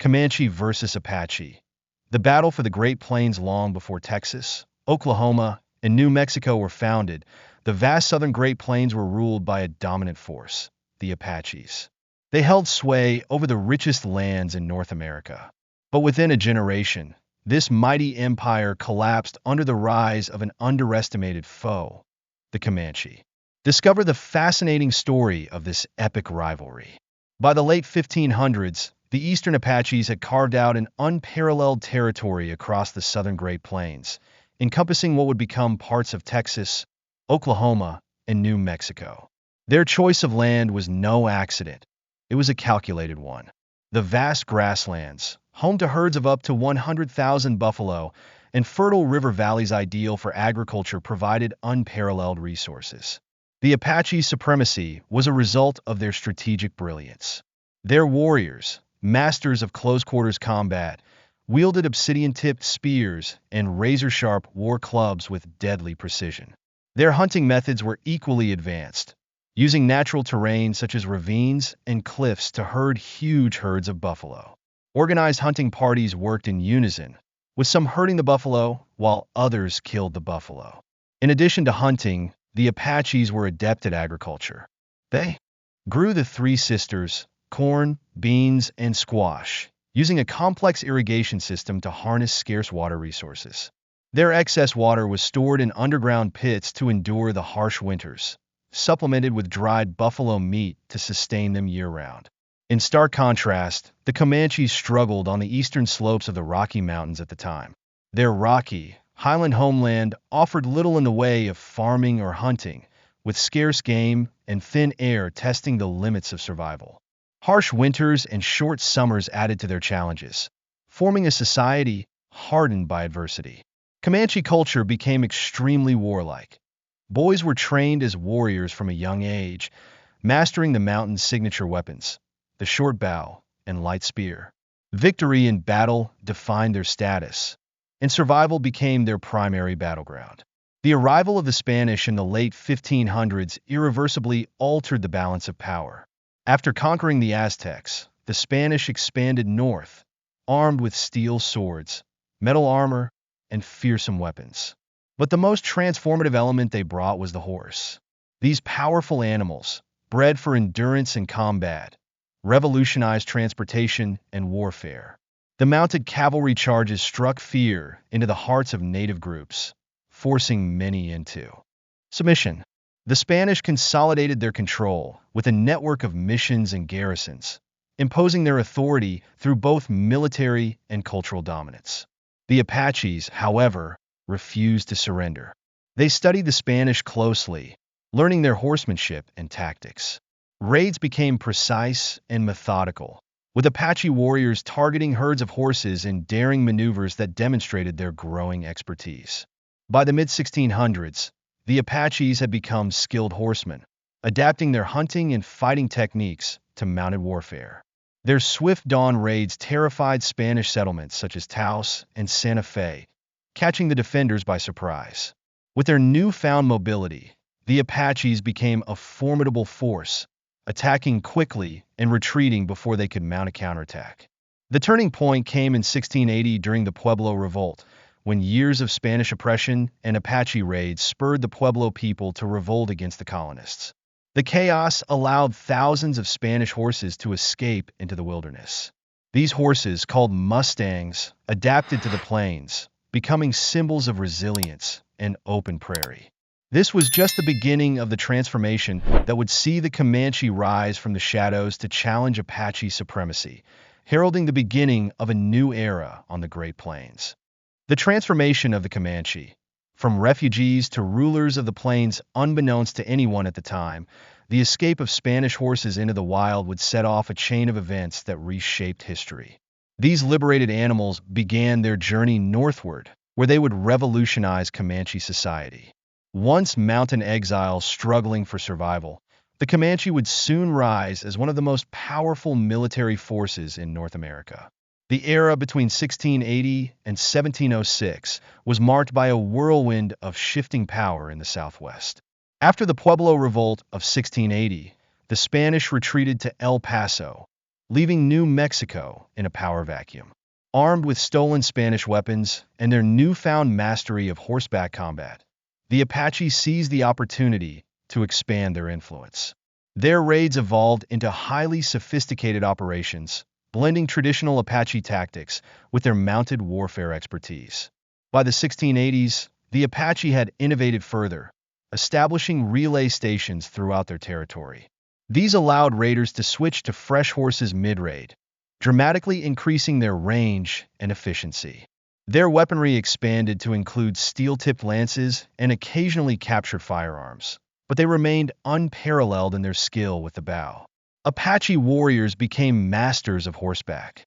Comanche versus Apache. The battle for the Great Plains long before Texas, Oklahoma, and New Mexico were founded, the vast southern Great Plains were ruled by a dominant force, the Apaches. They held sway over the richest lands in North America. But within a generation, this mighty empire collapsed under the rise of an underestimated foe, the Comanche. Discover the fascinating story of this epic rivalry. By the late 1500s, the eastern Apaches had carved out an unparalleled territory across the southern Great Plains, encompassing what would become parts of Texas, Oklahoma, and New Mexico. Their choice of land was no accident. It was a calculated one. The vast grasslands, home to herds of up to 100,000 buffalo, and fertile river valleys ideal for agriculture provided unparalleled resources. The Apache supremacy was a result of their strategic brilliance. Their warriors, masters of close-quarters combat, wielded obsidian-tipped spears and razor-sharp war clubs with deadly precision. Their hunting methods were equally advanced, using natural terrain such as ravines and cliffs to herd huge herds of buffalo. Organized hunting parties worked in unison, with some herding the buffalo while others killed the buffalo. In addition to hunting, the Apaches were adept at agriculture. They grew the three sisters, corn, beans, and squash, using a complex irrigation system to harness scarce water resources. Their excess water was stored in underground pits to endure the harsh winters, supplemented with dried buffalo meat to sustain them year-round. In stark contrast, the Comanches struggled on the eastern slopes of the Rocky Mountains at the time. Their rocky, highland homeland offered little in the way of farming or hunting, with scarce game and thin air testing the limits of survival. Harsh winters and short summers added to their challenges, forming a society hardened by adversity. Comanche culture became extremely warlike. Boys were trained as warriors from a young age, mastering the mountain's signature weapons, the short bow and light spear. Victory in battle defined their status, and survival became their primary battleground. The arrival of the Spanish in the late 1500s irreversibly altered the balance of power. After conquering the Aztecs, the Spanish expanded north, armed with steel swords, metal armor, and fearsome weapons. But the most transformative element they brought was the horse. These powerful animals, bred for endurance and combat, revolutionized transportation and warfare. The mounted cavalry charges struck fear into the hearts of native groups, forcing many into submission. The Spanish consolidated their control with a network of missions and garrisons, imposing their authority through both military and cultural dominance. The Apaches, however, refused to surrender. They studied the Spanish closely, learning their horsemanship and tactics. Raids became precise and methodical, with Apache warriors targeting herds of horses and daring maneuvers that demonstrated their growing expertise. By the mid-1600s, the Apaches had become skilled horsemen, adapting their hunting and fighting techniques to mounted warfare. Their swift dawn raids terrified Spanish settlements such as Taos and Santa Fe, catching the defenders by surprise. With their newfound mobility, the Apaches became a formidable force, attacking quickly and retreating before they could mount a counterattack. The turning point came in 1680 during the Pueblo Revolt, when years of Spanish oppression and Apache raids spurred the Pueblo people to revolt against the colonists. The chaos allowed thousands of Spanish horses to escape into the wilderness. These horses, called mustangs, adapted to the plains, becoming symbols of resilience and open prairie. This was just the beginning of the transformation that would see the Comanche rise from the shadows to challenge Apache supremacy, heralding the beginning of a new era on the Great Plains. The transformation of the Comanche, from refugees to rulers of the plains unbeknownst to anyone at the time, the escape of Spanish horses into the wild would set off a chain of events that reshaped history. These liberated animals began their journey northward, where they would revolutionize Comanche society. Once mountain exiles struggling for survival, the Comanche would soon rise as one of the most powerful military forces in North America. The era between 1680 and 1706 was marked by a whirlwind of shifting power in the Southwest. After the Pueblo Revolt of 1680, the Spanish retreated to El Paso, leaving New Mexico in a power vacuum. Armed with stolen Spanish weapons and their newfound mastery of horseback combat, the Apache seized the opportunity to expand their influence. Their raids evolved into highly sophisticated operations, blending traditional Apache tactics with their mounted warfare expertise. By the 1680s, the Apache had innovated further, establishing relay stations throughout their territory. These allowed raiders to switch to fresh horses mid-raid, dramatically increasing their range and efficiency. Their weaponry expanded to include steel-tipped lances and occasionally captured firearms, but they remained unparalleled in their skill with the bow. Apache warriors became masters of horseback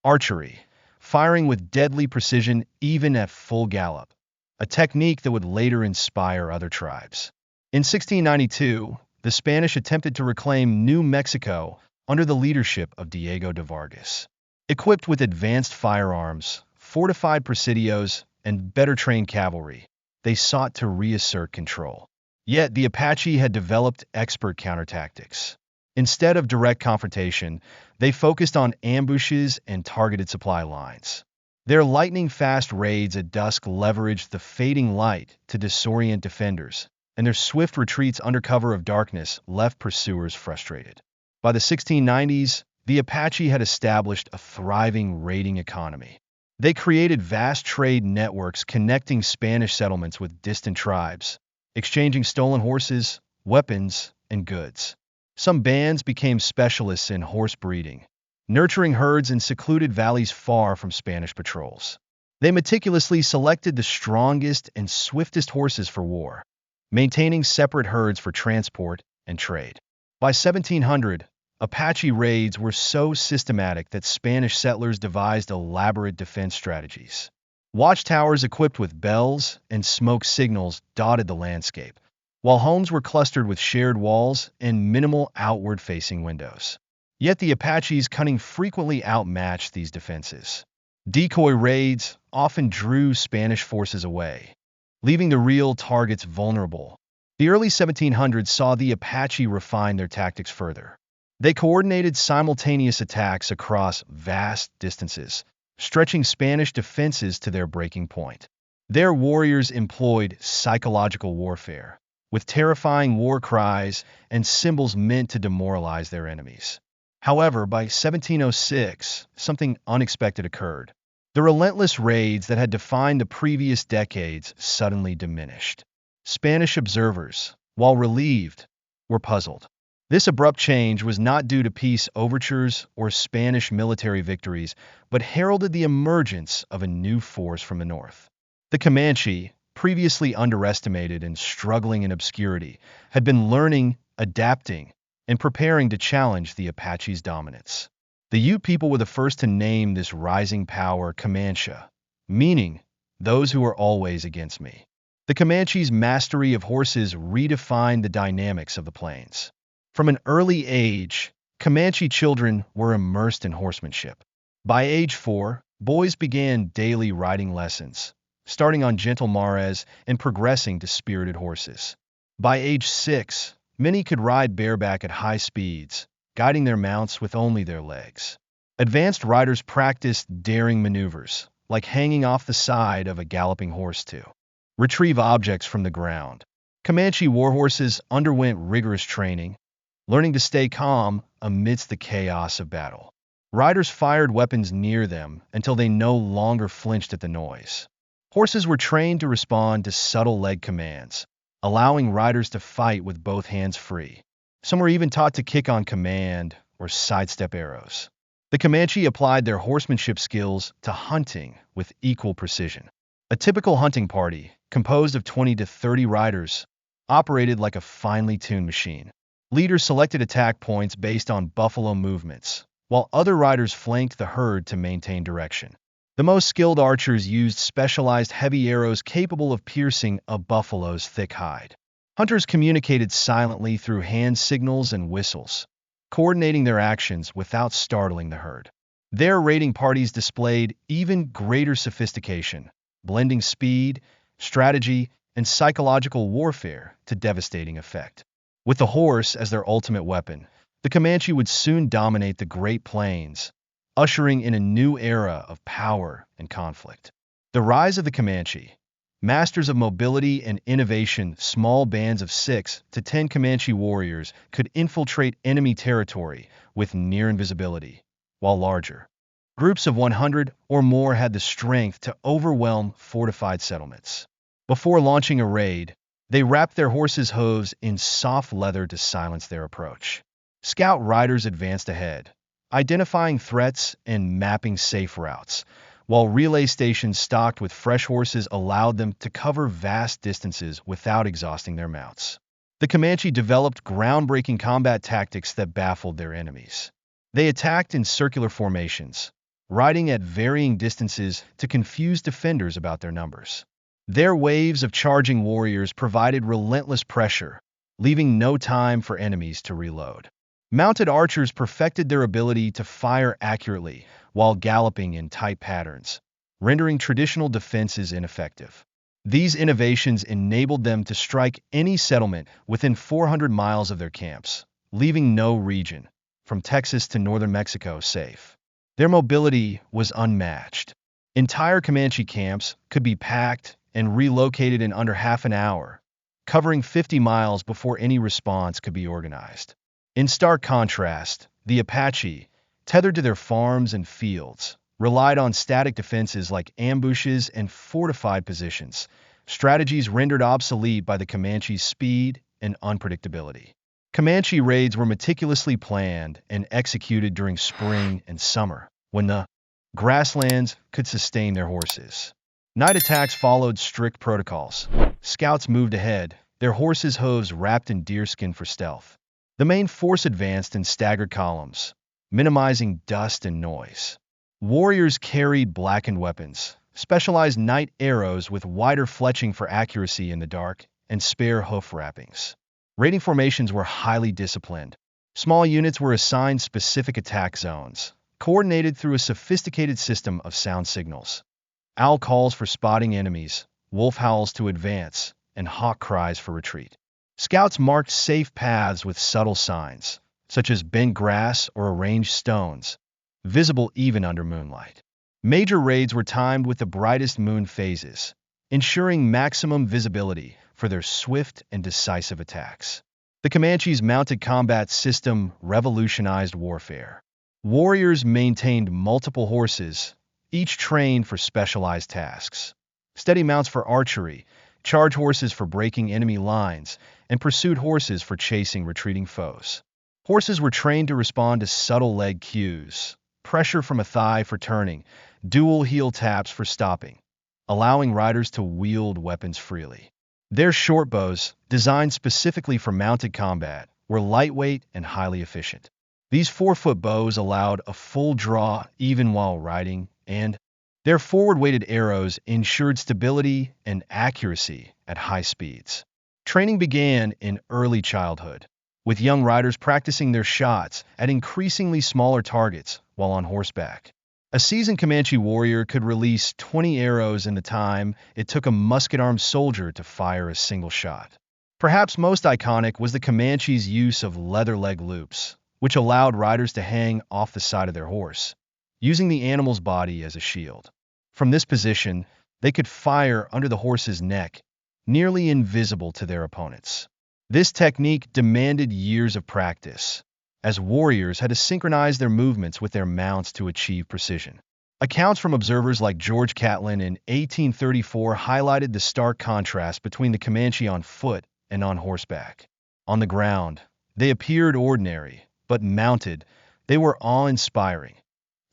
archery, firing with deadly precision even at full gallop, a technique that would later inspire other tribes. In 1692, the Spanish attempted to reclaim New Mexico under the leadership of Diego de Vargas. Equipped with advanced firearms, fortified presidios, and better-trained cavalry, they sought to reassert control. Yet the Apache had developed expert countertactics. Instead of direct confrontation, they focused on ambushes and targeted supply lines. Their lightning-fast raids at dusk leveraged the fading light to disorient defenders, and their swift retreats under cover of darkness left pursuers frustrated. By the 1690s, the Apache had established a thriving raiding economy. They created vast trade networks connecting Spanish settlements with distant tribes, exchanging stolen horses, weapons, and goods. Some bands became specialists in horse breeding, nurturing herds in secluded valleys far from Spanish patrols. They meticulously selected the strongest and swiftest horses for war, maintaining separate herds for transport and trade. By 1700, Apache raids were so systematic that Spanish settlers devised elaborate defense strategies. Watchtowers equipped with bells and smoke signals dotted the landscape, while homes were clustered with shared walls and minimal outward-facing windows. Yet the Apache's cunning frequently outmatched these defenses. Decoy raids often drew Spanish forces away, leaving the real targets vulnerable. The early 1700s saw the Apache refine their tactics further. They coordinated simultaneous attacks across vast distances, stretching Spanish defenses to their breaking point. Their warriors employed psychological warfare, with terrifying war cries and symbols meant to demoralize their enemies. However, by 1706, something unexpected occurred. The relentless raids that had defined the previous decades suddenly diminished. Spanish observers, while relieved, were puzzled. This abrupt change was not due to peace overtures or Spanish military victories, but heralded the emergence of a new force from the north. The Comanche, previously underestimated and struggling in obscurity, had been learning, adapting, and preparing to challenge the Apache's dominance. The Ute people were the first to name this rising power Comanche, meaning those who are always against me. The Comanche's mastery of horses redefined the dynamics of the plains. From an early age, Comanche children were immersed in horsemanship. By age 4, boys began daily riding lessons, starting on gentle mares and progressing to spirited horses. By age 6, many could ride bareback at high speeds, guiding their mounts with only their legs. Advanced riders practiced daring maneuvers, like hanging off the side of a galloping horse to retrieve objects from the ground. Comanche warhorses underwent rigorous training, learning to stay calm amidst the chaos of battle. Riders fired weapons near them until they no longer flinched at the noise. Horses were trained to respond to subtle leg commands, allowing riders to fight with both hands free. Some were even taught to kick on command or sidestep arrows. The Comanche applied their horsemanship skills to hunting with equal precision. A typical hunting party, composed of 20 to 30 riders, operated like a finely tuned machine. Leaders selected attack points based on buffalo movements, while other riders flanked the herd to maintain direction. The most skilled archers used specialized heavy arrows capable of piercing a buffalo's thick hide. Hunters communicated silently through hand signals and whistles, coordinating their actions without startling the herd. Their raiding parties displayed even greater sophistication, blending speed, strategy, and psychological warfare to devastating effect. With the horse as their ultimate weapon, The Comanche would soon dominate the Great Plains, ushering in a new era of power and conflict. The rise of the Comanche. Masters of mobility and innovation, small bands of 6 to 10 Comanche warriors could infiltrate enemy territory with near invisibility, while larger groups of 100 or more had the strength to overwhelm fortified settlements. Before launching a raid, they wrapped their horses' hooves in soft leather to silence their approach. Scout riders advanced ahead, identifying threats and mapping safe routes, while relay stations stocked with fresh horses allowed them to cover vast distances without exhausting their mounts. The Comanche developed groundbreaking combat tactics that baffled their enemies. They attacked in circular formations, riding at varying distances to confuse defenders about their numbers. Their waves of charging warriors provided relentless pressure, leaving no time for enemies to reload. Mounted archers perfected their ability to fire accurately while galloping in tight patterns, rendering traditional defenses ineffective. These innovations enabled them to strike any settlement within 400 miles of their camps, leaving no region, from Texas to northern Mexico, safe. Their mobility was unmatched. Entire Comanche camps could be packed and relocated in under half an hour, covering 50 miles before any response could be organized. In stark contrast, the Apache, tethered to their farms and fields, relied on static defenses like ambushes and fortified positions, strategies rendered obsolete by the Comanche's speed and unpredictability. Comanche raids were meticulously planned and executed during spring and summer, when the grasslands could sustain their horses. Night attacks followed strict protocols. Scouts moved ahead, their horses' hooves wrapped in deerskin for stealth. The main force advanced in staggered columns, minimizing dust and noise. Warriors carried blackened weapons, specialized night arrows with wider fletching for accuracy in the dark, and spare hoof wrappings. Raiding formations were highly disciplined. Small units were assigned specific attack zones, coordinated through a sophisticated system of sound signals. Owl calls for spotting enemies, wolf howls to advance, and hawk cries for retreat. Scouts marked safe paths with subtle signs, such as bent grass or arranged stones, visible even under moonlight. Major raids were timed with the brightest moon phases, ensuring maximum visibility for their swift and decisive attacks. The Comanche's mounted combat system revolutionized warfare. Warriors maintained multiple horses, each trained for specialized tasks. Steady mounts for archery, charge horses for breaking enemy lines, and pursuit horses for chasing retreating foes. Horses were trained to respond to subtle leg cues, pressure from a thigh for turning, dual heel taps for stopping, allowing riders to wield weapons freely. Their short bows, designed specifically for mounted combat, were lightweight and highly efficient. These 4-foot bows allowed a full draw even while riding, and their forward-weighted arrows ensured stability and accuracy at high speeds. Training began in early childhood, with young riders practicing their shots at increasingly smaller targets while on horseback. A seasoned Comanche warrior could release 20 arrows in the time it took a musket-armed soldier to fire a single shot. Perhaps most iconic was the Comanche's use of leather leg loops, which allowed riders to hang off the side of their horse, using the animal's body as a shield. From this position, they could fire under the horse's neck, nearly invisible to their opponents. This technique demanded years of practice, as warriors had to synchronize their movements with their mounts to achieve precision. Accounts from observers like George Catlin in 1834 highlighted the stark contrast between the Comanche on foot and on horseback. On the ground, they appeared ordinary, but mounted, they were awe-inspiring.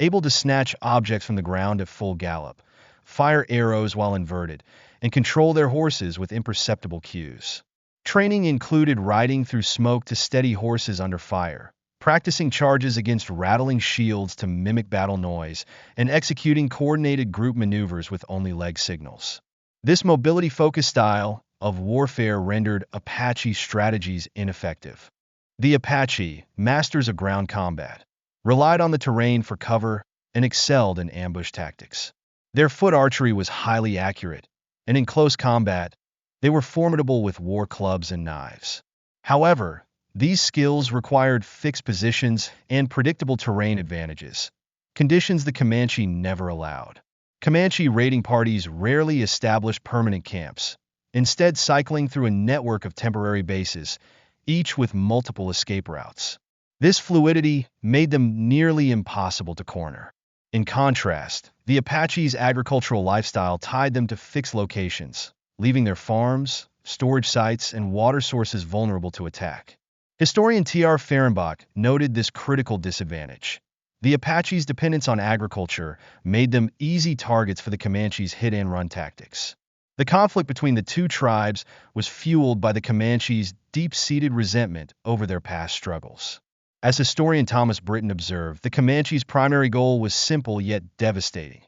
Able to snatch objects from the ground at full gallop, fire arrows while inverted, and control their horses with imperceptible cues. Training included riding through smoke to steady horses under fire, practicing charges against rattling shields to mimic battle noise, and executing coordinated group maneuvers with only leg signals. This mobility-focused style of warfare rendered Apache strategies ineffective. The Apache, masters of ground combat, relied on the terrain for cover and excelled in ambush tactics. Their foot archery was highly accurate, and in close combat, they were formidable with war clubs and knives. However, These skills required fixed positions and predictable terrain advantages, conditions the Comanche never allowed. Comanche raiding parties rarely established permanent camps, instead cycling through a network of temporary bases, each with multiple escape routes. This fluidity made them nearly impossible to corner. In contrast, the Apache's agricultural lifestyle tied them to fixed locations, leaving their farms, storage sites, and water sources vulnerable to attack. Historian T.R. Fehrenbach noted this critical disadvantage. The Apache's dependence on agriculture made them easy targets for the Comanche's hit-and-run tactics. The conflict between the two tribes was fueled by the Comanche's deep-seated resentment over their past struggles. As historian Thomas Britton observed, the Comanche's primary goal was simple yet devastating.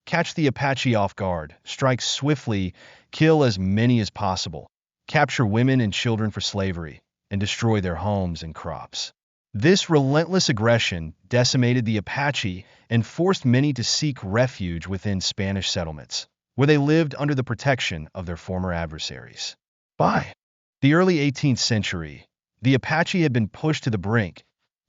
Catch the Apache off guard, strike swiftly, kill as many as possible, capture women and children for slavery, and destroy their homes and crops. This relentless aggression decimated the Apache and forced many to seek refuge within Spanish settlements, where they lived under the protection of their former adversaries. By the early 18th century, the Apache had been pushed to the brink,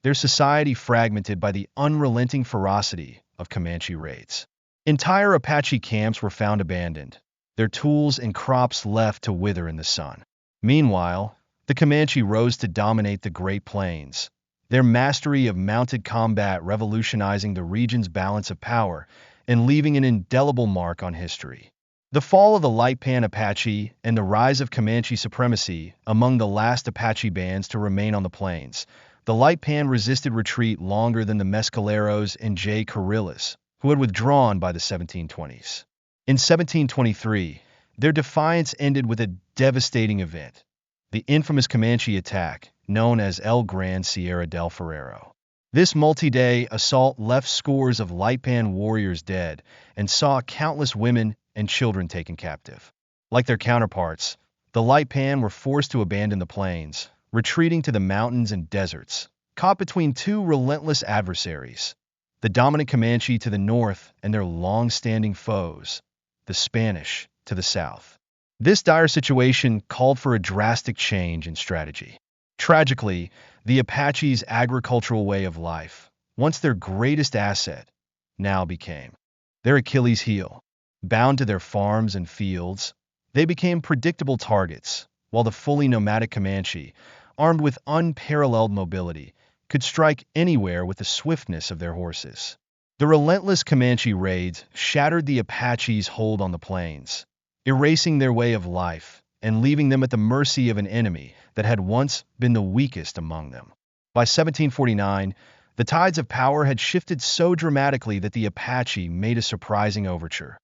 their society fragmented by the unrelenting ferocity of Comanche raids. Entire Apache camps were found abandoned, their tools and crops left to wither in the sun. Meanwhile, the Comanche rose to dominate the Great Plains, their mastery of mounted combat revolutionizing the region's balance of power and leaving an indelible mark on history. The fall of the Light Pan Apache and the rise of Comanche supremacy among the last Apache bands to remain on the plains. The Light Pan resisted retreat longer than the Mescaleros and Jay guerrillas, who had withdrawn by the 1720s. In 1723, their defiance ended with a devastating event, the infamous Comanche attack, known as El Gran Sierra del Ferrero. This multi-day assault left scores of Light Pan warriors dead and saw countless women and children taken captive. Like their counterparts, the Light Pan were forced to abandon the plains, retreating to the mountains and deserts, caught between two relentless adversaries, the dominant Comanche to the north and their long-standing foes, the Spanish, to the south. This dire situation called for a drastic change in strategy. Tragically, the Apache's agricultural way of life, once their greatest asset, now became their Achilles heel. Bound to their farms and fields, they became predictable targets, while the fully nomadic Comanche, armed with unparalleled mobility, could strike anywhere with the swiftness of their horses. The relentless Comanche raids shattered the Apache's hold on the plains, erasing their way of life and leaving them at the mercy of an enemy that had once been the weakest among them. By 1749, the tides of power had shifted so dramatically that the Apache made a surprising overture.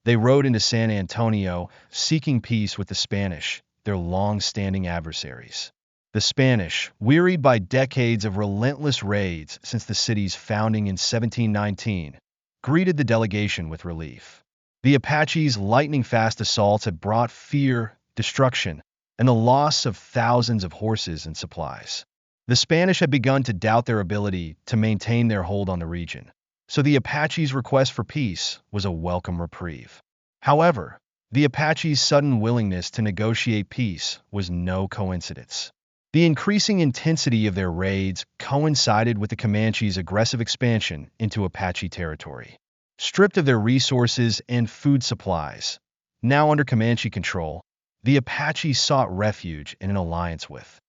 They rode into San Antonio, seeking peace with the Spanish, their long-standing adversaries. The Spanish, wearied by decades of relentless raids since the city's founding in 1719, greeted the delegation with relief. The Apache's lightning-fast assaults had brought fear, destruction, and the loss of thousands of horses and supplies. The Spanish had begun to doubt their ability to maintain their hold on the region, so the Apache's request for peace was a welcome reprieve. However, the Apache's sudden willingness to negotiate peace was no coincidence. The increasing intensity of their raids coincided with the Comanche's aggressive expansion into Apache territory. Stripped of their resources and food supplies, now under Comanche control, the Apache sought refuge in an alliance with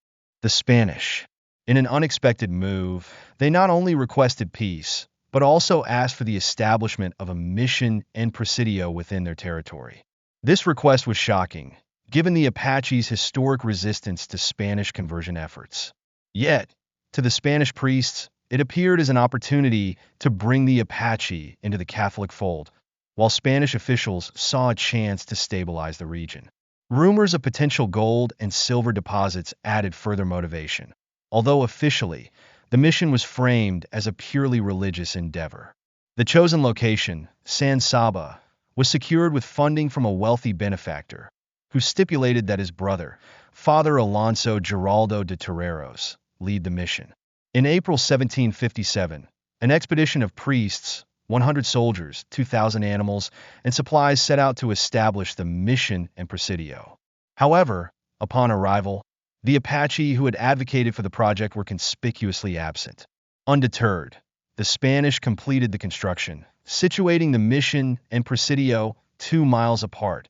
the Spanish. In an unexpected move, they not only requested peace, but also asked for the establishment of a mission and presidio within their territory. This request was shocking, given the Apache's historic resistance to Spanish conversion efforts. Yet, to the Spanish priests, it appeared as an opportunity to bring the Apache into the Catholic fold, while Spanish officials saw a chance to stabilize the region. Rumors of potential gold and silver deposits added further motivation, although officially, the mission was framed as a purely religious endeavor. The chosen location, San Saba, was secured with funding from a wealthy benefactor, who stipulated that his brother, Father Alonso Giraldo de Terreros, lead the mission. In April 1757, an expedition of priests, 100 soldiers, 2,000 animals, and supplies set out to establish the mission and presidio. However, upon arrival, The Apache who had advocated for the project were conspicuously absent. Undeterred, the Spanish completed the construction, situating the mission and Presidio 2 miles apart,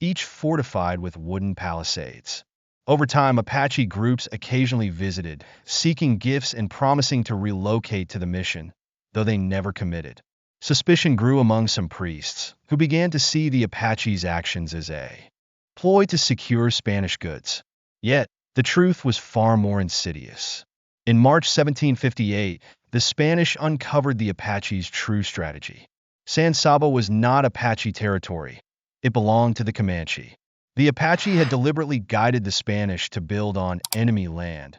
each fortified with wooden palisades. Over time, Apache groups occasionally visited, seeking gifts and promising to relocate to the mission, though they never committed. Suspicion grew among some priests, who began to see the Apache's actions as a ploy to secure Spanish goods. Yet, the truth was far more insidious. In March 1758, the Spanish uncovered the Apache's true strategy. San Saba was not Apache territory. It belonged to the Comanche. The Apache had deliberately guided the Spanish to build on enemy land,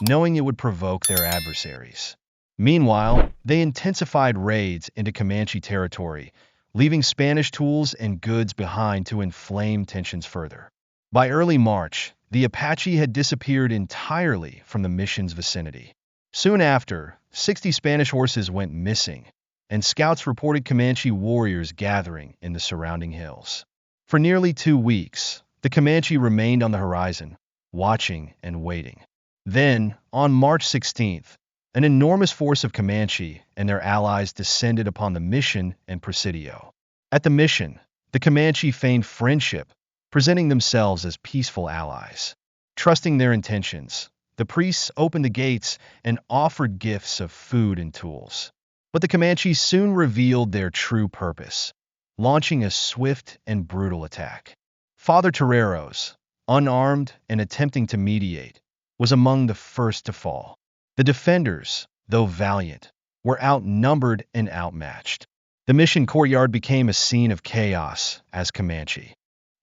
knowing it would provoke their adversaries. Meanwhile, they intensified raids into Comanche territory, leaving Spanish tools and goods behind to inflame tensions further. By early March, the Apache had disappeared entirely from the mission's vicinity. Soon after, 60 Spanish horses went missing, and scouts reported Comanche warriors gathering in the surrounding hills. For nearly 2 weeks, the Comanche remained on the horizon, watching and waiting. Then, on March 16th, an enormous force of Comanche and their allies descended upon the mission and Presidio. At the mission, the Comanche feigned friendship, presenting themselves as peaceful allies. Trusting their intentions, the priests opened the gates and offered gifts of food and tools. But the Comanche soon revealed their true purpose, launching a swift and brutal attack. Father Toreros, unarmed and attempting to mediate, was among the first to fall. The defenders, though valiant, were outnumbered and outmatched. The mission courtyard became a scene of chaos as Comanche.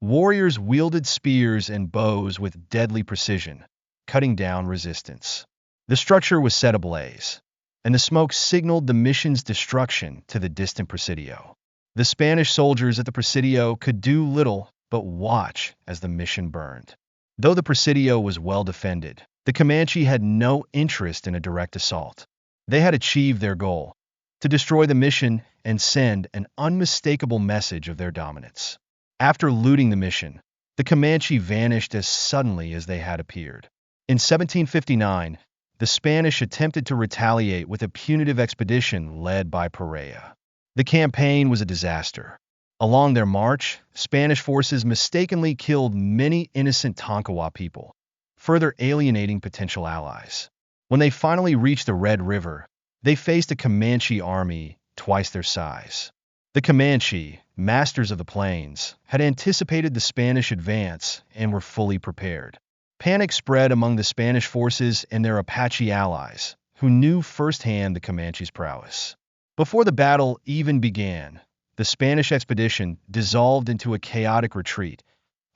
Warriors wielded spears and bows with deadly precision, cutting down resistance. The structure was set ablaze, and the smoke signaled the mission's destruction to the distant Presidio. The Spanish soldiers at the Presidio could do little but watch as the mission burned. Though the Presidio was well defended, the Comanche had no interest in a direct assault. They had achieved their goal, to destroy the mission and send an unmistakable message of their dominance. After looting the mission, the Comanche vanished as suddenly as they had appeared. In 1759, the Spanish attempted to retaliate with a punitive expedition led by Pereira. The campaign was a disaster. Along their march, Spanish forces mistakenly killed many innocent Tonkawa people, further alienating potential allies. When they finally reached the Red River, they faced a Comanche army twice their size. The Comanche, masters of the plains, had anticipated the Spanish advance and were fully prepared. Panic spread among the Spanish forces and their Apache allies, who knew firsthand the Comanche's prowess. Before the battle even began, the Spanish expedition dissolved into a chaotic retreat,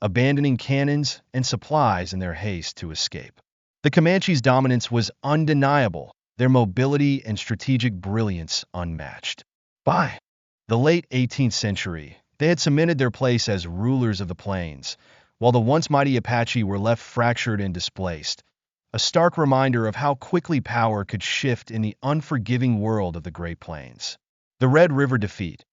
abandoning cannons and supplies in their haste to escape. The Comanche's dominance was undeniable, their mobility and strategic brilliance unmatched. By the late 18th century, they had cemented their place as rulers of the plains, while the once mighty Apache were left fractured and displaced, a stark reminder of how quickly power could shift in the unforgiving world of the Great Plains. The Red River defeat.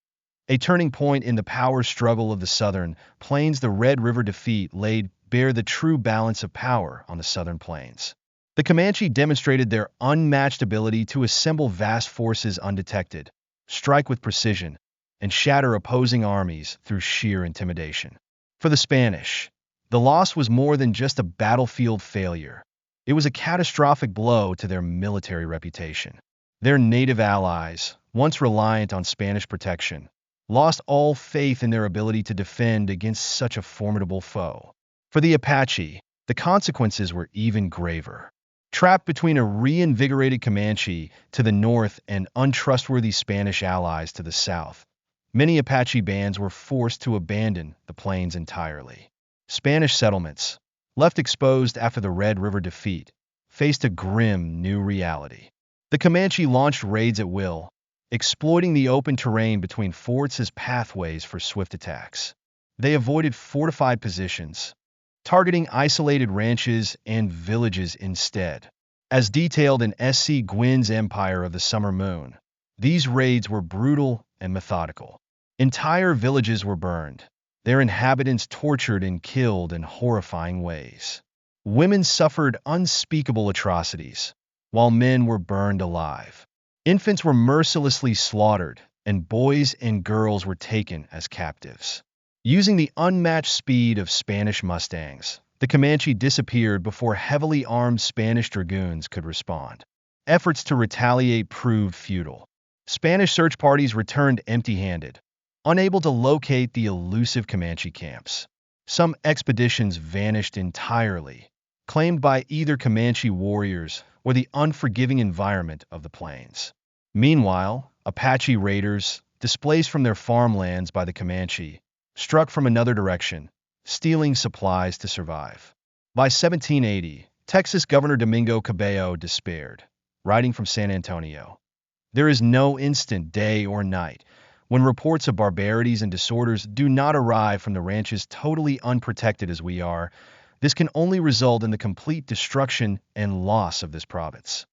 A turning point in the power struggle of the Southern Plains, the Red River defeat laid bare the true balance of power on the Southern Plains. The Comanche demonstrated their unmatched ability to assemble vast forces undetected, strike with precision, and shatter opposing armies through sheer intimidation. For the Spanish, the loss was more than just a battlefield failure. It was a catastrophic blow to their military reputation. Their native allies, once reliant on Spanish protection, lost all faith in their ability to defend against such a formidable foe. For the Apache, the consequences were even graver. Trapped between a reinvigorated Comanche to the north and untrustworthy Spanish allies to the south, many Apache bands were forced to abandon the plains entirely. Spanish settlements, left exposed after the Red River defeat, faced a grim new reality. The Comanche launched raids at will, exploiting the open terrain between forts as pathways for swift attacks. They avoided fortified positions, targeting isolated ranches and villages instead. As detailed in S.C. Gwynn's Empire of the Summer Moon, these raids were brutal and methodical. Entire villages were burned, their inhabitants tortured and killed in horrifying ways. Women suffered unspeakable atrocities, while men were burned alive. Infants were mercilessly slaughtered, and boys and girls were taken as captives. Using the unmatched speed of Spanish Mustangs, the Comanche disappeared before heavily armed Spanish dragoons could respond. Efforts to retaliate proved futile. Spanish search parties returned empty-handed, unable to locate the elusive Comanche camps. Some expeditions vanished entirely, claimed by either Comanche warriors or the unforgiving environment of the plains. Meanwhile, Apache raiders, displaced from their farmlands by the Comanche, struck from another direction, stealing supplies to survive. By 1780, Texas Governor Domingo Cabello despaired, writing from San Antonio, "There is no instant, day or night, when reports of barbarities and disorders do not arrive from the ranches totally unprotected as we are. This can only result in the complete destruction and loss of this province."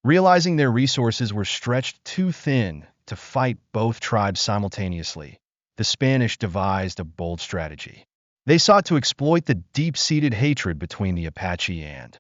Realizing their resources were stretched too thin to fight both tribes simultaneously, the Spanish devised a bold strategy. They sought to exploit the deep-seated hatred between the Apache and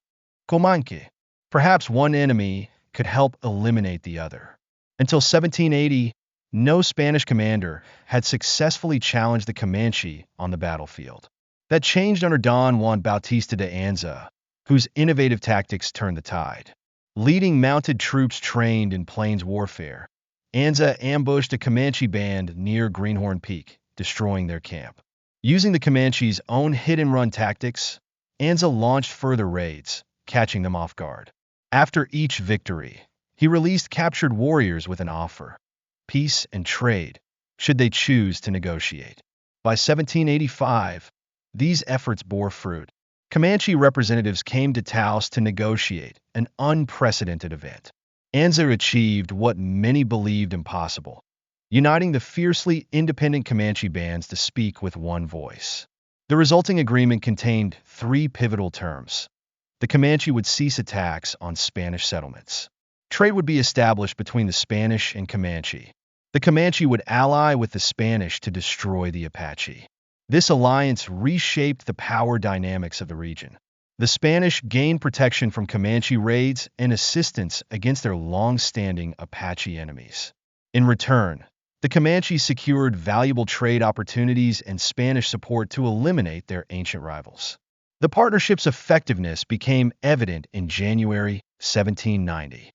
Comanche. Perhaps one enemy could help eliminate the other. Until 1780, no Spanish commander had successfully challenged the Comanche on the battlefield. That changed under Don Juan Bautista de Anza, whose innovative tactics turned the tide. Leading mounted troops trained in plains warfare, Anza ambushed a Comanche band near Greenhorn Peak, destroying their camp. Using the Comanche's own hit-and-run tactics, Anza launched further raids, catching them off guard. After each victory, he released captured warriors with an offer: peace and trade, should they choose to negotiate. By 1785, these efforts bore fruit. Comanche representatives came to Taos to negotiate, an unprecedented event. Anza achieved what many believed impossible, uniting the fiercely independent Comanche bands to speak with one voice. The resulting agreement contained three pivotal terms. The Comanche would cease attacks on Spanish settlements. Trade would be established between the Spanish and Comanche. The Comanche would ally with the Spanish to destroy the Apache. This alliance reshaped the power dynamics of the region. The Spanish gained protection from Comanche raids and assistance against their long-standing Apache enemies. In return, the Comanche secured valuable trade opportunities and Spanish support to eliminate their ancient rivals. The partnership's effectiveness became evident in January 1790,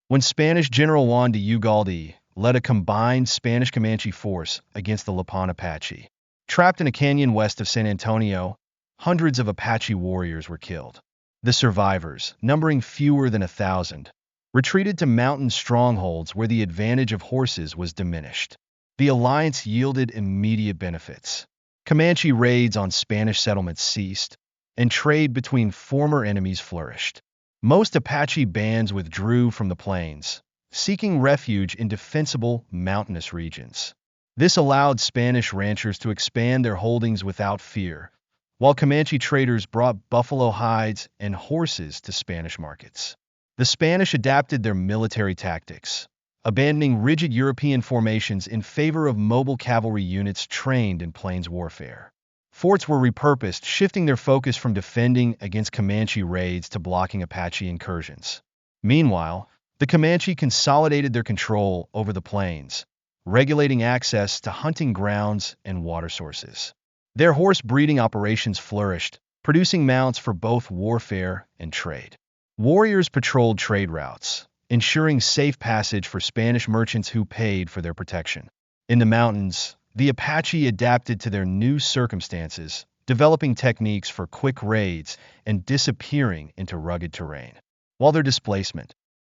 when Spanish General Juan de Ugalde led a combined Spanish-Comanche force against the Lipan Apache. Trapped in a canyon west of San Antonio, hundreds of Apache warriors were killed. The survivors, numbering fewer than 1,000, retreated to mountain strongholds where the advantage of horses was diminished. The alliance yielded immediate benefits. Comanche raids on Spanish settlements ceased, and trade between former enemies flourished. Most Apache bands withdrew from the plains, seeking refuge in defensible mountainous regions. This allowed Spanish ranchers to expand their holdings without fear, while Comanche traders brought buffalo hides and horses to Spanish markets. The Spanish adapted their military tactics, abandoning rigid European formations in favor of mobile cavalry units trained in plains warfare. Forts were repurposed, shifting their focus from defending against Comanche raids to blocking Apache incursions. Meanwhile, the Comanche consolidated their control over the plains, regulating access to hunting grounds and water sources. Their horse breeding operations flourished, producing mounts for both warfare and trade. Warriors patrolled trade routes, ensuring safe passage for Spanish merchants who paid for their protection. In the mountains, the Apache adapted to their new circumstances, developing techniques for quick raids and disappearing into rugged terrain. While their displacement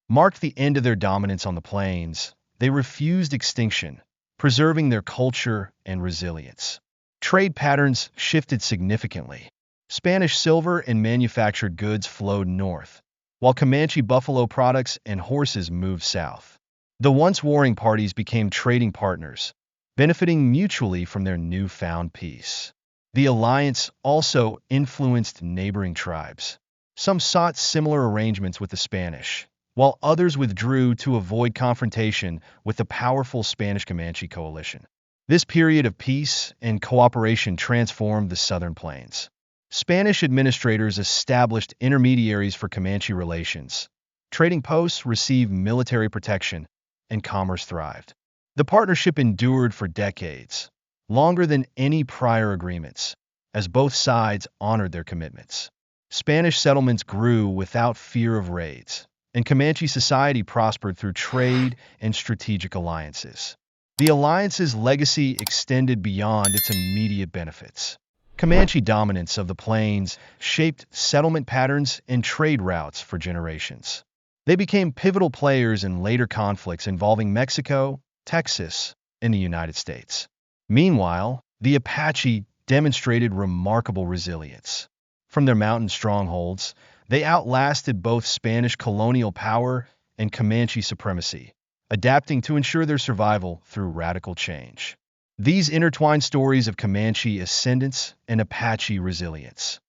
marked the end of their dominance on the plains, they refused extinction, preserving their culture and resilience. Trade patterns shifted significantly. Spanish silver and manufactured goods flowed north, while Comanche buffalo products and horses moved south. The once warring parties became trading partners, benefiting mutually from their newfound peace. The alliance also influenced neighboring tribes. Some sought similar arrangements with the Spanish, while others withdrew to avoid confrontation with the powerful Spanish-Comanche coalition. This period of peace and cooperation transformed the southern plains. Spanish administrators established intermediaries for Comanche relations. Trading posts received military protection, and commerce thrived. The partnership endured for decades, longer than any prior agreements, as both sides honored their commitments. Spanish settlements grew without fear of raids, and Comanche society prospered through trade and strategic alliances. The alliance's legacy extended beyond its immediate benefits. Comanche dominance of the plains shaped settlement patterns and trade routes for generations. They became pivotal players in later conflicts involving Mexico, Texas, and the United States. Meanwhile, the Apache demonstrated remarkable resilience. From their mountain strongholds, they outlasted both Spanish colonial power and Comanche supremacy, adapting to ensure their survival through radical change. These intertwined stories of Comanche ascendance and Apache resilience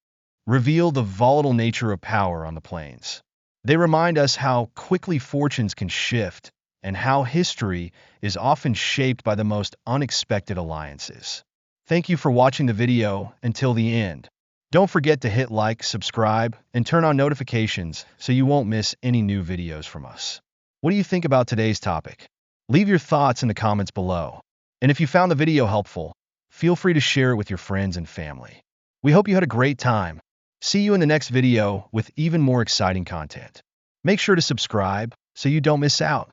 reveal the volatile nature of power on the plains. They remind us how quickly fortunes can shift and how history is often shaped by the most unexpected alliances. Thank you for watching the video until the end. Don't forget to hit like, subscribe, and turn on notifications so you won't miss any new videos from us. What do you think about today's topic? Leave your thoughts in the comments below. And if you found the video helpful, feel free to share it with your friends and family. We hope you had a great time. See you in the next video with even more exciting content. Make sure to subscribe so you don't miss out.